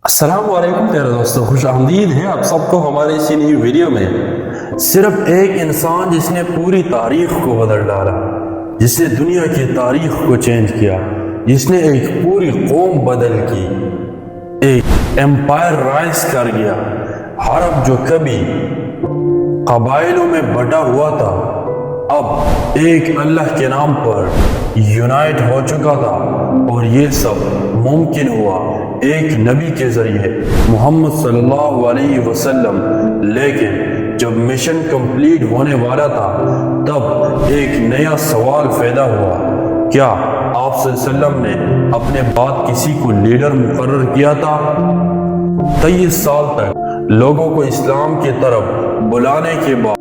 السلام علیکم پیارے دوستو، خوش آمدید ہے آپ سب کو ہمارے اسی نئی ویڈیو میں۔ صرف ایک انسان جس نے پوری تاریخ کو بدل ڈالا، جس نے دنیا کی تاریخ کو چینج کیا، جس نے ایک پوری قوم بدل کی، ایک ایمپائر رائز کر گیا۔ عرب جو کبھی قبائلوں میں بٹا ہوا تھا، اب ایک اللہ کے نام پر یونائٹ ہو چکا تھا، اور یہ سب ممکن ہوا ایک نبی کے ذریعے، محمد صلی اللہ علیہ وسلم۔ لیکن جب مشن کمپلیٹ ہونے والا تھا، تب ایک نیا سوال پیدا ہوا۔ کیا آپ صلی اللہ علیہ وسلم نے اپنے بعد کسی کو لیڈر مقرر کیا تھا؟ 23 سال تک لوگوں کو اسلام کی طرف بلانے کے بعد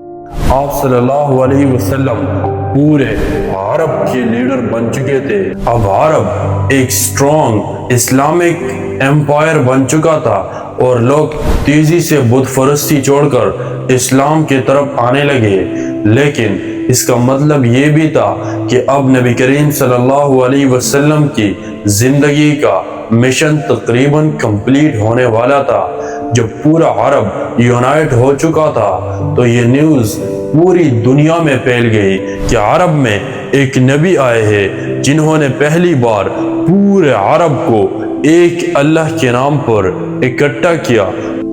آپ صلی اللہ علیہ وسلم پورے عرب کے لیڈر بن چکے تھے۔ اب عرب ایک اسٹرانگ اسلامک ایمپائر بن چکا تھا، اور لوگ تیزی سے بت پرستی چھوڑ کر اسلام کی طرف آنے لگے۔ لیکن اس کا مطلب یہ بھی تھا کہ اب نبی کریم صلی اللہ علیہ وسلم کی زندگی کا مشن تقریباً کمپلیٹ ہونے والا تھا۔ جب پورا عرب یونائٹ ہو چکا تھا، تو یہ نیوز پوری دنیا میں پھیل گئی کہ عرب میں ایک نبی آئے ہیں جنہوں نے پہلی بار پورے عرب کو ایک اللہ کے نام پر اکٹھا کیا۔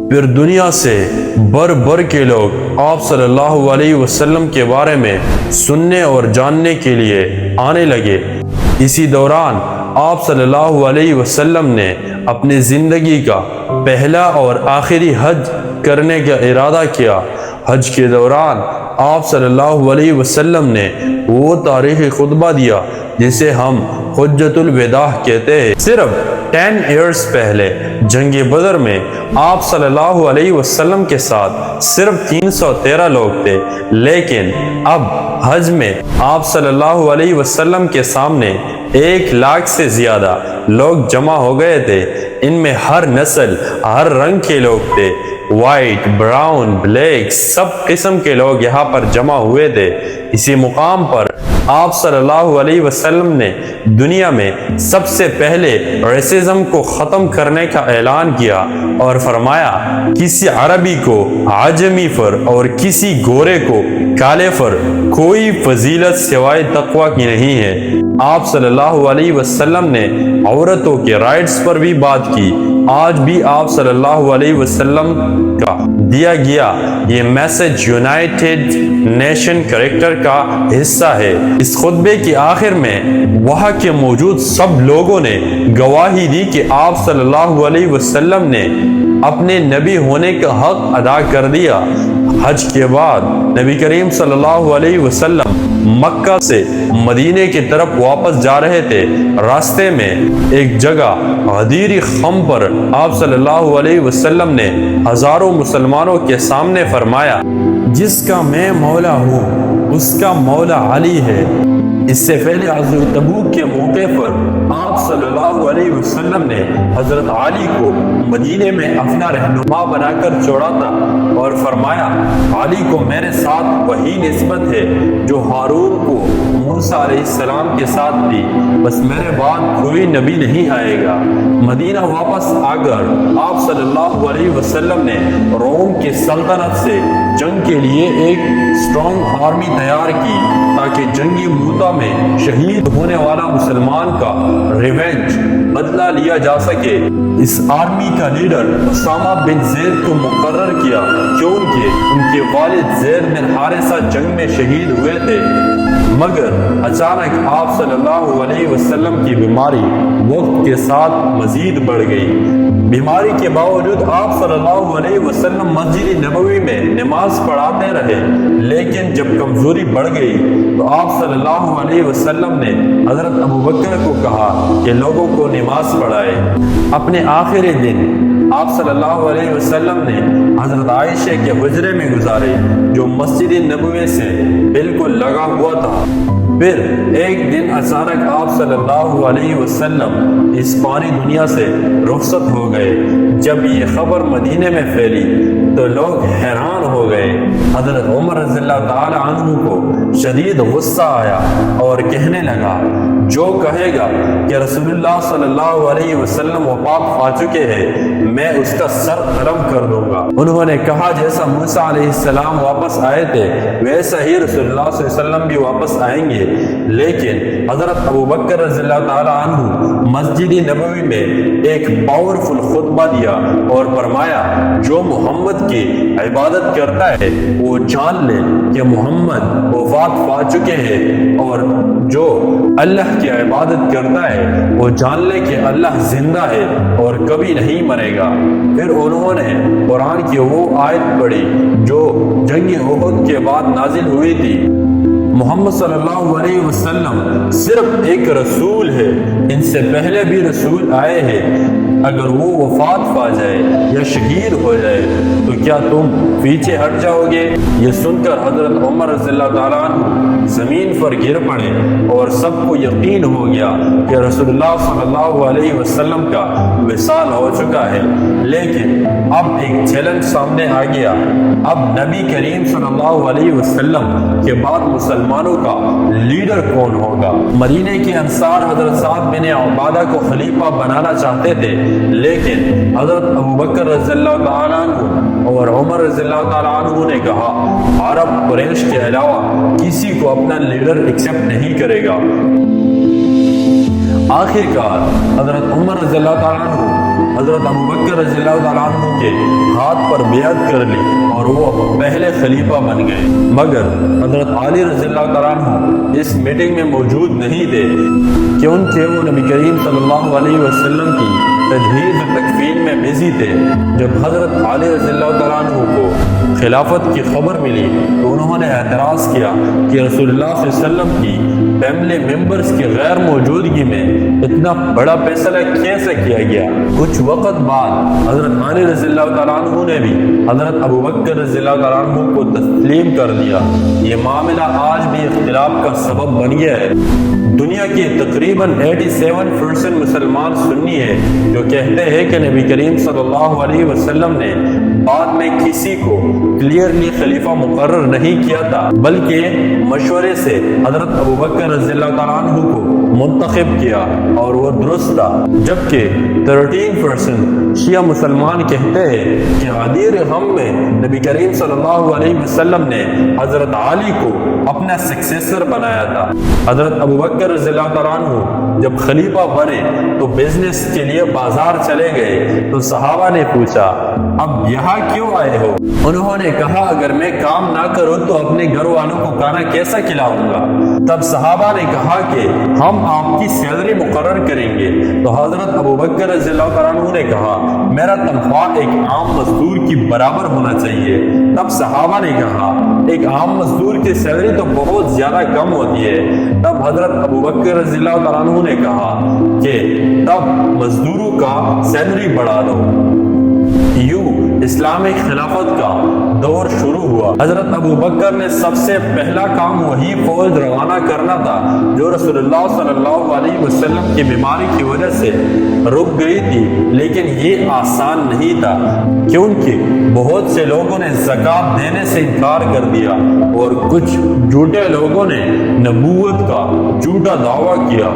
پھر دنیا سے بھر کے لوگ آپ صلی اللہ علیہ وسلم کے بارے میں سننے اور جاننے کے لیے آنے لگے۔ اسی دوران آپ صلی اللہ علیہ وسلم نے اپنی زندگی کا پہلا اور آخری حج کرنے کا ارادہ کیا۔ حج کے دوران آپ صلی اللہ علیہ وسلم نے وہ تاریخی خطبہ دیا جسے ہم حجۃ الوداع کہتے ہیں۔ صرف 10 ایئرز پہلے جنگ بدر میں آپ صلی اللہ علیہ وسلم کے ساتھ صرف 313 لوگ تھے، لیکن اب حج میں آپ صلی اللہ علیہ وسلم کے سامنے 1 لاکھ سے زیادہ لوگ جمع ہو گئے تھے۔ ان میں ہر نسل، ہر رنگ کے لوگ تھے، وائٹ، براؤن، بلیک، سب قسم کے لوگ یہاں پر جمع ہوئے تھے۔ اسی مقام پر آپ صلی اللہ علیہ وسلم نے دنیا میں سب سے پہلے ریسزم کو ختم کرنے کا اعلان کیا، اور فرمایا کسی عربی کو عجمی پر اور کسی گورے کو کالے پر کوئی فضیلت سوائے تقوی کی نہیں ہے۔ آپ صلی اللہ علیہ وسلم نے عورتوں کے رائٹس پر بھی بات کی۔ آج بھی آپ صلی اللہ علیہ وسلم کا دیا گیا یہ میسج یونائٹڈ نیشن کریکٹر کا حصہ ہے۔ اس خطبے کے آخر میں وہاں کے موجود سب لوگوں نے گواہی دی کہ آپ صلی اللہ علیہ وسلم نے اپنے نبی ہونے کا حق ادا کر دیا۔ حج کے بعد نبی کریم صلی اللہ علیہ وسلم مکہ سے مدینے کی طرف واپس جا رہے تھے۔ راستے میں ایک جگہ غدیر خم پر آپ صلی اللہ علیہ وسلم نے ہزاروں مسلمانوں کے سامنے فرمایا، جس کا میں مولا ہوں اس کا مولا علی ہے۔ اس سے پہلے غزوہ تبوک کے موقع پر آپ صلی اللہ علیہ وسلم نے حضرت علی کو مدینے میں اپنا رہنما بنا کر چھوڑا تھا، اور فرمایا علی کو میرے ساتھ وہی نسبت ہے جو ہارون کو موسیٰ علیہ السلام کے ساتھ تھی، بس میرے بعد کوئی نبی نہیں آئے گا۔ مدینہ واپس آ کر آپ صلی اللہ علیہ وسلم نے روم کی سلطنت سے جنگ کے لیے ایک اسٹرانگ آرمی تیار کی، تاکہ جنگی موتا میں شہید ہونے والا مسلمان کا ریونج بدلہ لیا جا سکے۔ اس آرمی کا لیڈر اسامہ بن زید کو مقرر کیا، کیونکہ ان کے والد زید بن حارثہ جنگ میں شہید ہوئے تھے۔ مگر اچانک آپ صلی اللہ علیہ وسلم کی بیماری وقت کے ساتھ مزید بڑھ گئی۔ بیماری کے باوجود آپ صلی اللہ علیہ وسلم مسجد نبوی میں نماز پڑھاتے رہے، لیکن جب کمزوری بڑھ گئی تو آپ صلی اللہ علیہ وسلم نے حضرت ابوبکر کو کہا کہ لوگوں کو نماز پڑھائے۔ اپنے آخری دن آپ صلی اللہ علیہ وسلم نے حضرت عائشہ کے حجرے میں گزارے، جو مسجد نبوی سے بالکل لگا ہوا تھا۔ پھر ایک دن اچانک آپ صلی اللہ علیہ وسلم اس فانی دنیا سے رخصت ہو گئے۔ جب یہ خبر مدینے میں پھیلی تو لوگ حیران ہو ہو گئے۔ حضرت عمر رضی اللہ تعالی عنہ کو شدید غصہ آیا اور کہنے لگا جو کہے گا کہ رسول اللہ صلی اللہ علیہ وسلم وفات پا چکے ہیں میں اس کا سر قلم کر دوں گا۔ انہوں نے کہا جیسا موسیٰ علیہ السلام واپس آئے تھے ویسا ہی رسول اللہ صلی اللہ علیہ وسلم بھی واپس آئیں گے، لیکن حضرت ابوبکر رضی اللہ تعالی عنہ مسجد نبوی میں ایک پاورفل خطبہ دیا اور فرمایا جو محمد کی عبادت کرتا ہے وہ جان لے کہ محمد وفات پا چکے ہیں، اور جو اللہ کی عبادت کرتا ہے وہ جان لے کہ اللہ زندہ ہے اور کبھی نہیں مرے گا۔ پھر انہوں نے قرآن کی وہ آیت پڑھی جو جنگ احد کے بعد نازل ہوئی تھی، محمد صلی اللہ علیہ وسلم صرف ایک رسول ہے، ان سے پہلے بھی رسول آئے ہیں، اگر وہ وفات پا جائے یا شہید ہو جائے تو کیا تم پیچھے ہٹ جاؤ گے؟ یہ سن کر حضرت عمر رضی اللہ تعالیٰ عنہ زمین پر گر پڑے اور سب کو یقین ہو گیا کہ رسول اللہ صلی اللہ علیہ وسلم کا وصال ہو چکا ہے۔ لیکن اب ایک چیلنج سامنے آ گیا، اب نبی کریم صلی اللہ علیہ وسلم کے بعد مسلمانوں کا لیڈر کون ہوگا؟ مدینے کے انصار حضرت سعد بن عبادہ کو خلیفہ بنانا چاہتے تھے، لیکن حضرت ابوبکر رضی اللہ تعالیٰ عنہ اور عمر رضی اللہ تعالیٰ عنہ نے کہا عرب قریش کے علاوہ کسی کو اپنا لیڈر ایکسپٹ نہیں کرے گا۔ آخر کار حضرت عمر رضی اللہ تعالیٰ عنہ حضرت ابوبکر رضی اللہ تعالیٰ عنہ کے ہاتھ پر بیعت کر لی اور وہ پہلے خلیفہ بن گئے، مگر حضرت علی رضی اللہ تعالیٰ عنہ اس میٹنگ میں موجود نہیں تھے کیونکہ وہ نبی کریم صلی اللہ علیہ وسلم کی تجہیز و تکفین میں بزی تھے۔ جب حضرت علی رضی اللہ تعالیٰ عنہ کو خلافت کی خبر ملی تو انہوں نے اعتراض کیا کہ رسول اللہ صلی اللہ علیہ وسلم کی فیملی ممبرز کی غیر موجودگی میں اتنا بڑا فیصلہ کیسے کیا گیا؟ کچھ وقت بعد حضرت علی رضی اللہ تعالیٰ عنہ نے بھی حضرت ابوبکر رضی اللہ تعالیٰ عنہ کو تسلیم کر دیا۔ یہ معاملہ آج بھی اختلاف کا سبب بن گیا ہے۔ دنیا کے تقریباً 87% مسلمان سنی ہے جو کہتے ہیں کہ نبی کریم صلی اللہ علیہ وسلم نے بعد میں کسی کو کلیئرلی خلیفہ مقرر نہیں کیا تھا، بلکہ مشورے سے حضرت ابوبکر رضی اللہ تعالیٰ عنہ کو منتخب کیا اور وہ درست تھا، جبکہ 13% شیعہ مسلمان کہتے ہیں کہ غدیر غم میں نبی کریم صلی اللہ علیہ وسلم نے حضرت علی کو اپنا سکسیسر بنایا تھا۔ حضرت ابوبکر رضی اللہ تعالیٰ عنہ جب خلیفہ بنے تو بزنس کے لیے بازار چلے گئے تو صحابہ نے پوچھا اب یہاں کیوں آئے ہو؟ انہوں نے کہا اگر میں کام نہ کروں تو اپنے گھر والوں کو کھانا کیسا کھلاؤں گا؟ تب صحابہ نے کہا کہ ہم آپ کی سیلری مقرر کریں گے۔ تو حضرت ابوبکر رضی اللہ تعالیٰ عنہ نے کہا میرا تنخواہ ایک عام مزدور کی برابر ہونا چاہیے۔ تب صحابہ نے کہا ایک عام مزدور کی سیلری تو بہت زیادہ کم ہوتی ہے۔ تب حضرت ابوبکر رضی اللہ تعالیٰ عنہ نے کہا کہ تب مزدوروں کا سیلری بڑھا دو۔ یوں اسلامک خلافت کا دور شروع ہوا۔ حضرت ابوبکر نے سب سے پہلا کام وہی فوج روانہ کرنا تھا جو رسول اللہ صلی اللہ علیہ وسلم کی بیماری کی وجہ سے رک گئی تھی، لیکن یہ آسان نہیں تھا کیونکہ بہت سے لوگوں نے زکوٰۃ دینے سے انکار کر دیا اور کچھ جھوٹے لوگوں نے نبوت کا جھوٹا دعویٰ کیا۔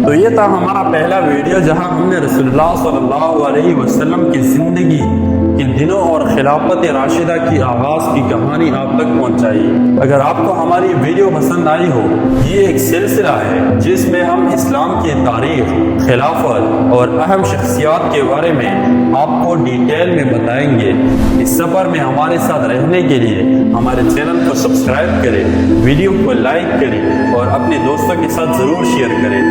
تو یہ تھا ہمارا پہلا ویڈیو جہاں ہم نے رسول اللہ صلی اللہ علیہ وسلم کی زندگی کے دنوں اور خلافت راشدہ کی آغاز کی کہانی آپ تک پہنچائی۔ اگر آپ کو ہماری ویڈیو پسند آئی ہو، یہ ایک سلسلہ ہے جس میں ہم اسلام کی تاریخ، خلافت اور اہم شخصیات کے بارے میں آپ کو ڈیٹیل میں بتائیں گے۔ اس سفر میں ہمارے ساتھ رہنے کے لیے ہمارے چینل کو سبسکرائب کریں، ویڈیو کو لائک کریں اور اپنے دوستوں کے ساتھ ضرور شیئر کریں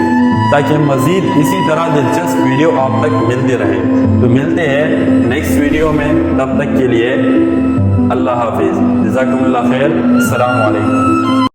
تاکہ مزید اسی طرح دلچسپ ویڈیو آپ تک ملتے رہے۔ تو ملتے ہیں نیکسٹ ویڈیو میں، تب تک کے لیے اللہ حافظ، جزاکم اللہ خیر، السلام علیکم۔